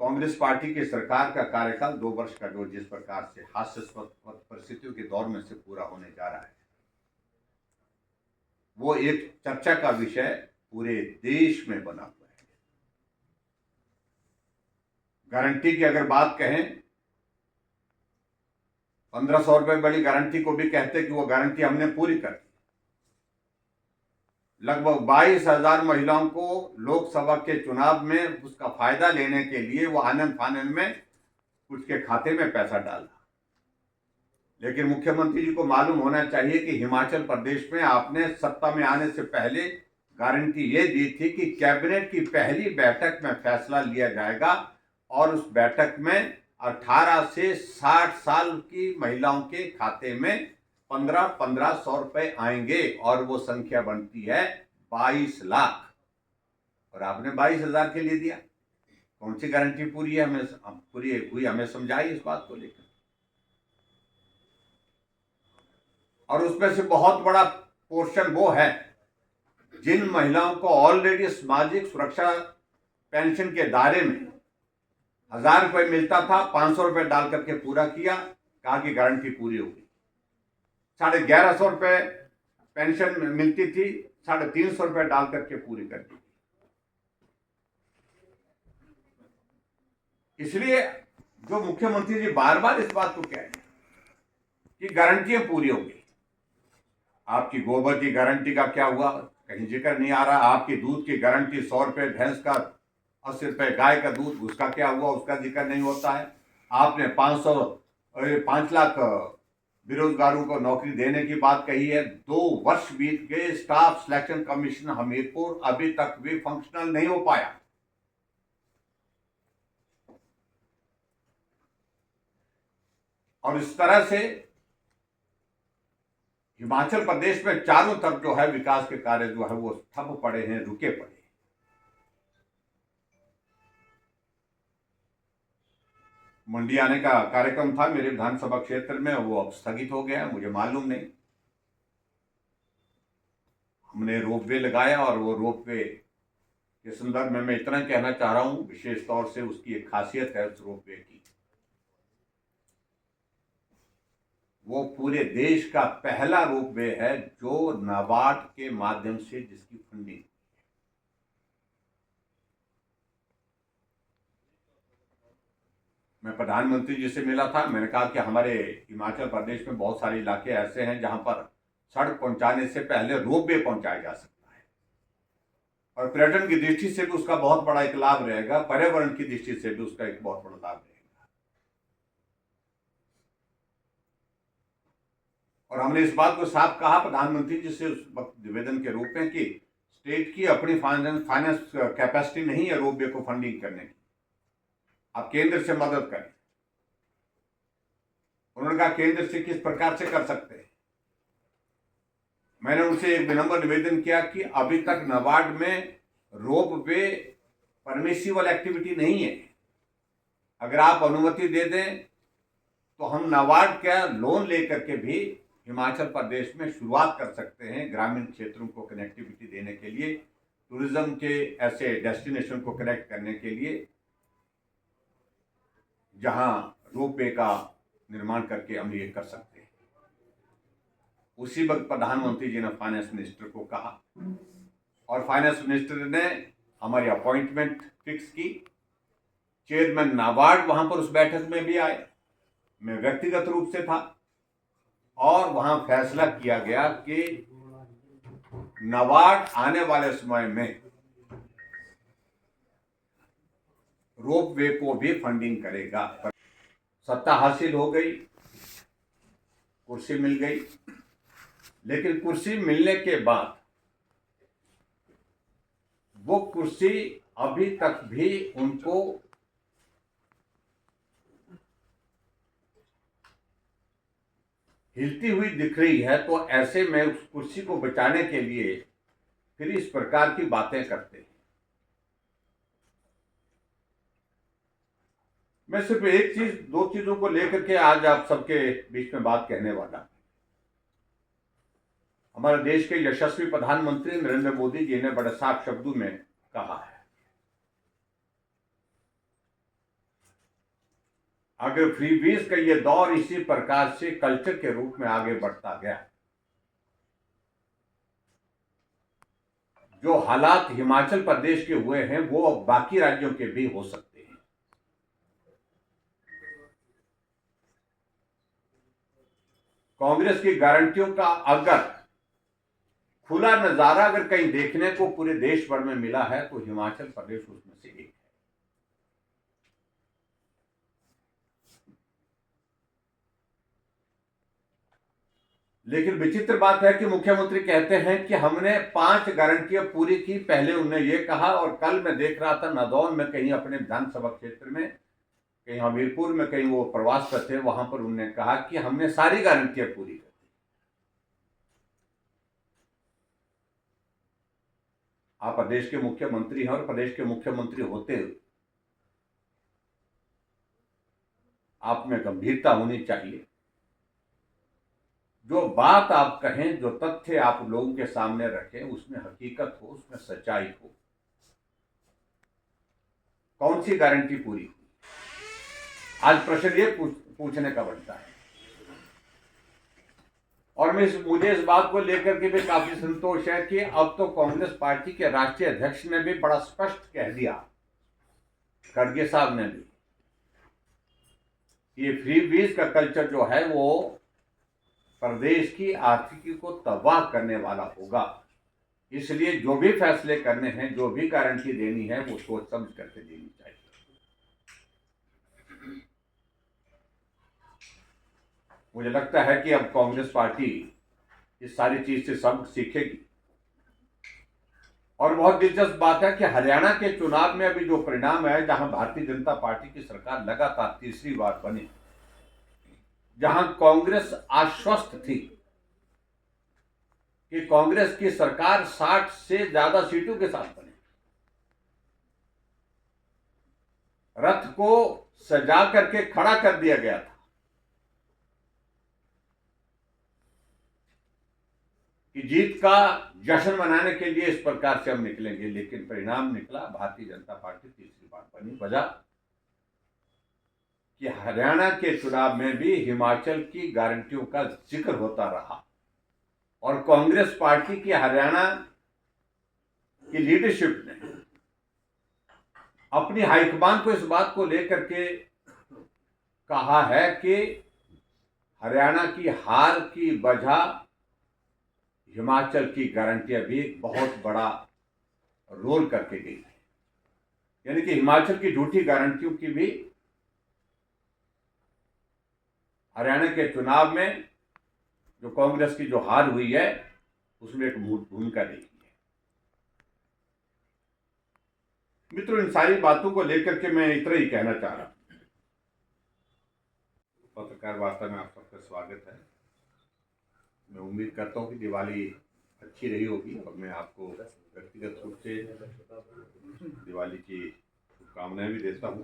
Congress party की सरकार का कार्यकाल 2 वर्ष का जो जिस प्रकार से हास्यास्पद परिस्थितियों के दौर में से पूरा होने जा रहा है, वो एक चर्चा का विषय पूरे देश में बना हुआ है। गारंटी की अगर बात कहें, 1500 रुपए वाली गारंटी को भी कहते कि वो गारंटी हमने पूरी कर दी। लगभग 22,000 महिलाओं को लोकसभा के चुनाव में उसका फायदा लेने के लिए वो आनंद फानंद में कुछ के खाते में पैसा डाला। लेकिन मुख्यमंत्री जी को मालूम होना चाहिए कि हिमाचल प्रदेश में आपने सत्ता में आने से पहले गारंटी ये दी थी कि कैबिनेट की पहली बैठक में फैसला लिया जाएगा और उस बैठक में 18 से 60 साल की महिलाओं के खाते में 1500 रुपए आएंगे और वो संख्या बनती है 22 लाख, और आपने 22,000 के लिए दिया। कौन सी गारंटी पूरी है, हमें पूरी हुई, हमें समझाइए इस बात को लेकर। और उसमें से बहुत बड़ा पोर्शन वो है जिन महिलाओं को ऑलरेडी सामाजिक सुरक्षा पेंशन के दायरे में 1000 रुपए मिलता था, 500 रुपए डाल करके पूरा किया, कहा कि गारंटी पूरी हो गई। 1150 रुपए पेंशन मिलती थी, 350 रुपए डाल करके पूरी कर दी। इसलिए जो मुख्यमंत्री जी बार बार इस बात को कह रहे हैं कि गारंटियां पूरी होंगी। आपकी गोबर की गारंटी का क्या हुआ, कहीं जिक्र नहीं आ रहा। आपकी दूध की गारंटी 100 रुपए भैंस का, 80 रुपए गाय का दूध, उसका क्या हुआ, उसका जिक्र नहीं होता है। आपने 5 लाख बेरोजगारों को नौकरी देने की बात कही है। 2 वर्ष बीत गए, स्टाफ सिलेक्शन कमीशन हमीरपुर अभी तक भी फंक्शनल नहीं हो पाया। और इस तरह से हिमाचल प्रदेश में चारों तरफ जो है विकास के कार्य जो है वो ठप पड़े हैं, रुके पड़े हैं। मंडी आने का कार्यक्रम था मेरे विधानसभा क्षेत्र में, वो अब स्थगित हो गया, मुझे मालूम नहीं। हमने रोपवे लगाया और वो रोपवे के संदर्भ में मैं इतना कहना चाह रहा हूं, विशेष तौर से उसकी एक खासियत है उस रोपवे की, वो पूरे देश का पहला रोपवे है जो नाबार्ड के माध्यम से जिसकी फंडिंग। मैं प्रधानमंत्री जी से मिला था, मैंने कहा कि हमारे हिमाचल प्रदेश में बहुत सारे इलाके ऐसे हैं जहां पर सड़क पहुंचाने से पहले रोपवे पहुंचाया जा सकता है, और पर्यटन की दृष्टि से भी उसका बहुत बड़ा एक लाभ रहेगा, पर्यावरण की दृष्टि से भी उसका एक बहुत बड़ा लाभ रहेगा। और हमने इस बात को साफ कहा प्रधानमंत्री जी से उस वक्त निवेदन के रूप में कि स्टेट की अपनी फाइनेंस कैपेसिटी नहीं है रोपवे को फंडिंग करने की, आप केंद्र से मदद करें। उन्होंने कहा केंद्र से किस प्रकार से कर सकते हैं। मैंने उनसे एक विनम्र निवेदन किया कि अभी तक नाबार्ड में रोपवे परमिसिबल एक्टिविटी नहीं है, अगर आप अनुमति दे दें तो हम नाबार्ड का लोन लेकर के भी हिमाचल प्रदेश में शुरुआत कर सकते हैं ग्रामीण क्षेत्रों को कनेक्टिविटी देने के लिए, टूरिज्म के ऐसे डेस्टिनेशन को कनेक्ट करने के लिए जहां रोपवे का निर्माण करके हम ये कर सकते हैं। उसी वक्त प्रधानमंत्री जी ने फाइनेंस मिनिस्टर को कहा और फाइनेंस मिनिस्टर ने हमारी अपॉइंटमेंट फिक्स की। चेयरमैन नाबार्ड वहां पर उस बैठक में भी आए, मैं व्यक्तिगत रूप से था, और वहां फैसला किया गया कि नाबार्ड आने वाले समय में रोपवे को भी फंडिंग करेगा। सत्ता हासिल हो गई, कुर्सी मिल गई, लेकिन कुर्सी मिलने के बाद वो कुर्सी अभी तक भी उनको हिलती हुई दिख रही है। तो ऐसे में उस कुर्सी को बचाने के लिए फिर इस प्रकार की बातें करते हैं। मैं सिर्फ एक चीज, 2 चीजों को लेकर के आज आप सबके बीच में बात कहने वाला। हमारे देश के यशस्वी प्रधानमंत्री नरेंद्र मोदी जी ने बड़े साफ शब्दों में कहा है अगर फ्रीबीज का ये दौर इसी प्रकार से कल्चर के रूप में आगे बढ़ता गया, जो हालात हिमाचल प्रदेश के हुए हैं वो बाकी राज्यों के भी हो सकते हैं। कांग्रेस की गारंटियों का अगर खुला नजारा अगर कहीं देखने को पूरे देश भर में मिला है तो हिमाचल प्रदेश उसमें से एक है। लेकिन विचित्र बात है कि मुख्यमंत्री कहते हैं कि हमने 5 गारंटियां पूरी की। पहले उन्होंने ये कहा, और कल मैं देख रहा था नादौन में कहीं अपने विधानसभा क्षेत्र में, कहीं हमीरपुर में, कहीं वो प्रवास पर थे, वहां पर उन्होंने कहा कि हमने सारी गारंटियां पूरी कर दी। आप प्रदेश के मुख्यमंत्री हैं, और प्रदेश के मुख्यमंत्री होते हुए आप में गंभीरता होनी चाहिए। जो बात आप कहें, जो तथ्य आप लोगों के सामने रखें, उसमें हकीकत हो, उसमें सच्चाई हो। कौन सी गारंटी पूरी हुई? आज प्रश्न ये पूछने का बनता है। और मुझे इस बात को लेकर के भी काफी संतोष है कि अब तो कांग्रेस पार्टी के राष्ट्रीय अध्यक्ष ने भी बड़ा स्पष्ट कह दिया, खड़गे साहब ने भी, ये फ्रीबीज का कल्चर जो है वो प्रदेश की आर्थिकी को तबाह करने वाला होगा। इसलिए जो भी फैसले करने हैं, जो भी गारंटी देनी है, वो सोच समझ करके देनी चाहिए। मुझे लगता है कि अब कांग्रेस पार्टी इस सारी चीज से सबक सीखेगी। और बहुत दिलचस्प बात है कि हरियाणा के चुनाव में अभी जो परिणाम है, जहां भारतीय जनता पार्टी की सरकार लगातार तीसरी बार बनी, जहां कांग्रेस आश्वस्त थी कि कांग्रेस की सरकार 60 से ज्यादा सीटों के साथ बने, रथ को सजा करके खड़ा कर दिया गया था कि जीत का जश्न मनाने के लिए इस प्रकार से हम निकलेंगे। लेकिन परिणाम निकला, भारतीय जनता पार्टी तीसरी बार बनी। वजह कि हरियाणा के चुनाव में भी हिमाचल की गारंटियों का जिक्र होता रहा, और कांग्रेस पार्टी की हरियाणा की लीडरशिप ने अपनी हाईकमान को इस बात को लेकर के कहा है कि हरियाणा की हार की वजह हिमाचल की गारंटियां भी एक बहुत बड़ा रोल करके गई है। यानी कि हिमाचल की झूठी गारंटियों की भी हरियाणा के चुनाव में जो कांग्रेस की जो हार हुई है, उसमें एक भूमिका रही है। मित्रों, इन सारी बातों को लेकर के मैं इतना ही कहना चाह रहा हूं। पत्रकार वार्ता में आप सबका स्वागत है। मैं उम्मीद करता हूं कि दिवाली अच्छी रही होगी, और मैं आपको व्यक्तिगत रूप से दिवाली की शुभकामनाएं भी देता हूं।